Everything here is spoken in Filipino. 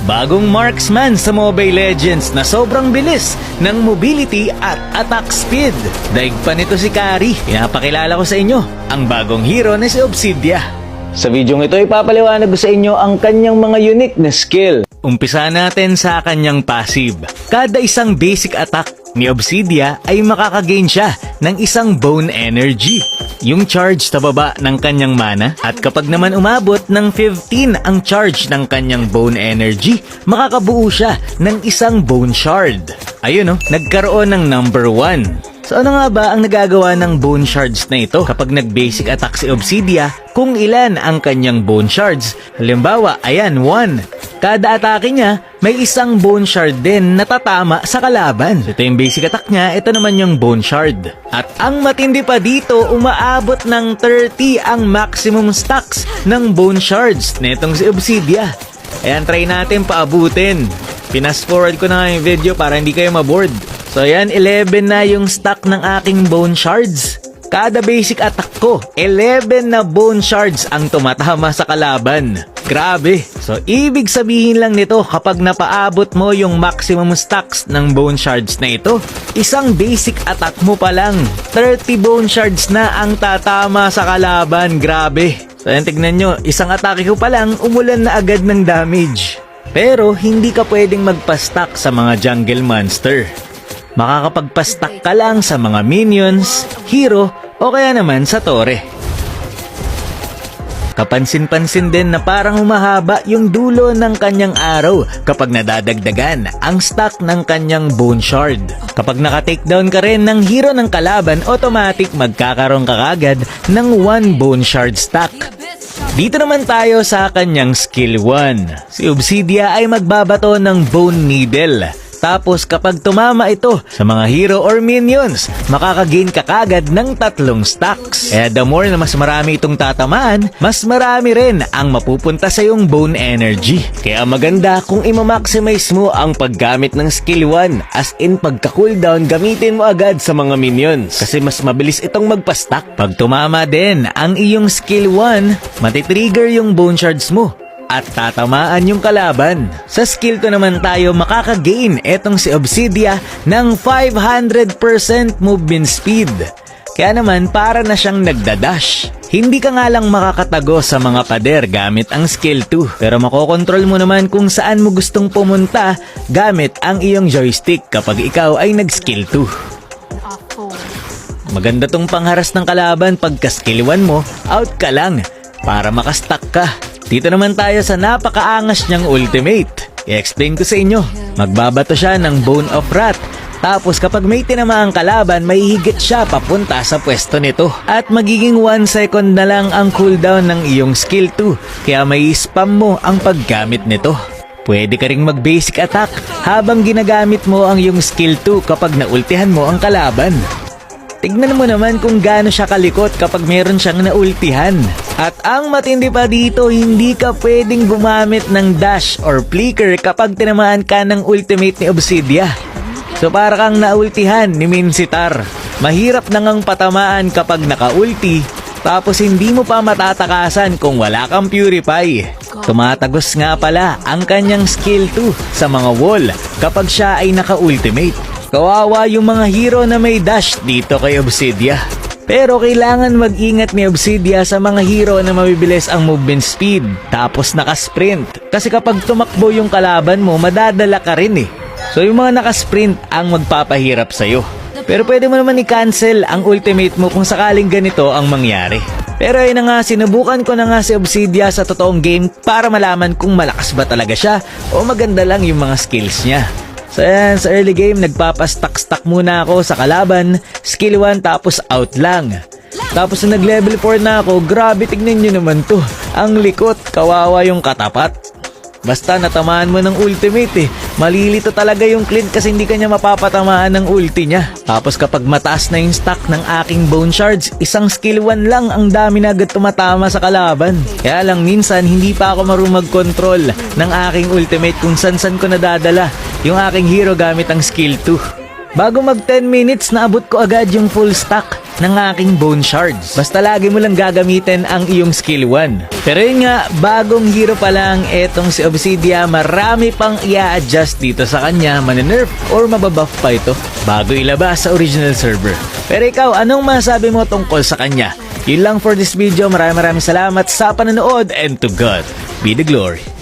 bagong marksman sa Mobile Legends na sobrang bilis ng mobility at attack speed. Daig pa nito si Kari. Pinapakilala ko sa inyo ang bagong hero na si Obsidia. Sa videong ito ipapaliwanag ko sa inyo ang kanyang mga unique na skill. Umpisa natin sa kanyang passive. Kada isang basic attack ni Obsidia ay makakagain siya ng isang bone energy, yung charge sa baba ng kanyang mana. At kapag naman umabot ng 15 ang charge ng kanyang bone energy, makakabuo siya ng isang bone shard. Ayun nagkaroon ng number 1. So ano nga ba ang nagagawa ng bone shards na ito kapag nag-basic attack si Obsidia? Kung ilan ang kanyang bone shards? Halimbawa, ayan, 1. Kada atake niya, may isang bone shard din na tatama sa kalaban. Ito yung basic attack niya, ito naman yung bone shard. At ang matindi pa dito, umaabot ng 30 ang maximum stacks ng bone shards nitong si Obsidia. Ayan, try natin paabutin. Pinas forward ko na nga yung video para hindi kayo maboard. So ayan, 11 na yung stack ng aking bone shards. Kada basic attack ko, 11 na bone shards ang tumatama sa kalaban. Grabe! So ibig sabihin lang nito, kapag napaabot mo yung maximum stacks ng bone shards na ito, isang basic attack mo pa lang, 30 bone shards na ang tatama sa kalaban. Grabe! So ayan, tignan nyo, isang atake ko pa lang, umulan na agad ng damage. Pero hindi ka pwedeng magpa-stack sa mga jungle monster. Makakapagpa-stack ka lang sa mga minions, hero, o kaya naman sa tore. Kapansin-pansin din na parang humahaba yung dulo ng kanyang arrow kapag nadadagdagan ang stack ng kanyang bone shard. Kapag naka-takedown ka rin ng hero ng kalaban, automatic magkakaroon ka kagad ng 1 bone shard stack. Dito naman tayo sa kanyang skill 1. Si Obsidia ay magbabato ng bone needle. Tapos kapag tumama ito sa mga hero or minions, makakagain ka kagad ng 3 stacks. Kaya the more na mas marami itong tatamaan, mas marami rin ang mapupunta sa iyong bone energy. Kaya maganda kung ima-maximize mo ang paggamit ng skill 1. As in, pagka-cooldown, gamitin mo agad sa mga minions. Kasi mas mabilis itong magpa-stack. Pag tumama din ang iyong skill 1, matitrigger yung bone shards mo at tatamaan yung kalaban. Sa skill 2 naman tayo makakagain etong si Obsidia ng 500% movement speed. Kaya naman para na siyang nagdadash. Hindi ka nga lang makakatago sa mga pader gamit ang skill 2. Pero makokontrol mo naman kung saan mo gustong pumunta gamit ang iyong joystick kapag ikaw ay nag-skill 2. Maganda tong pangharas ng kalaban pagka skill 1 mo, out ka lang para makastack ka. Dito naman tayo sa napakaangas niyang ultimate. I-explain ko sa inyo. Magbabato siya ng Bone of Wrath. Tapos kapag may tinamaang kalaban, may higit siya papunta sa pwesto nito. At magiging 1 second na lang ang cooldown ng iyong skill 2. Kaya may spam mo ang paggamit nito. Pwede ka ring mag-basic attack habang ginagamit mo ang iyong skill 2 kapag naultihan mo ang kalaban. Tignan mo naman kung gaano siya kalikot kapag meron siyang naultihan. At ang matindi pa dito, hindi ka pwedeng gumamit ng dash or flicker kapag tinamaan ka ng ultimate ni Obsidia. So para kang naultihan ni Minsitar. Mahirap na ngang patamaan kapag naka-ulti, tapos hindi mo pa matatakasan kung wala kang purify. Tumatagos nga pala ang kanyang skill 2 sa mga wall kapag siya ay naka-ultimate. Kawawa yung mga hero na may dash dito kay Obsidia. Pero kailangan mag-ingat ni Obsidia sa mga hero na mabibilis ang movement speed tapos naka-sprint. Kasi kapag tumakbo yung kalaban mo, madadala ka rin eh. So yung mga naka-sprint ang magpapahirap sa'yo. Pero pwede mo naman i-cancel ang ultimate mo kung sakaling ganito ang mangyari. Pero ayun na nga, sinubukan ko na nga si Obsidia sa totoong game para malaman kung malakas ba talaga siya o maganda lang yung mga skills niya. So yan, sa early game, nagpapastack-stack muna ako sa kalaban, skill 1 tapos out lang. Tapos na nag-level 4 na ako, grabe, tignan nyo naman to. Ang likot, kawawa yung katapat. Basta natamaan mo ng ultimate eh. Malilito talaga yung Clint kasi hindi kanya mapapatamaan ng ulti niya. Tapos kapag mataas na yung stack ng aking bone shards, isang skill 1 lang ang dami na agad tumatama sa kalaban. Kaya lang minsan hindi pa ako marunong mag-control ng aking ultimate kung san-san ko nadadala yung aking hero gamit ang skill 2. Bago mag 10 minutes, naabot ko agad yung full stack. ng aking bone shards. Basta lagi mo lang gagamitin ang iyong skill 1. Pero yun nga, bagong hero pa lang etong si Obsidia, marami pang i-adjust dito sa kanya, manenerf or mababuff pa ito bago ilabas sa original server. Pero ikaw, anong masabi mo tungkol sa kanya? Yun lang for this video. Maraming salamat sa panonood and to God be the glory.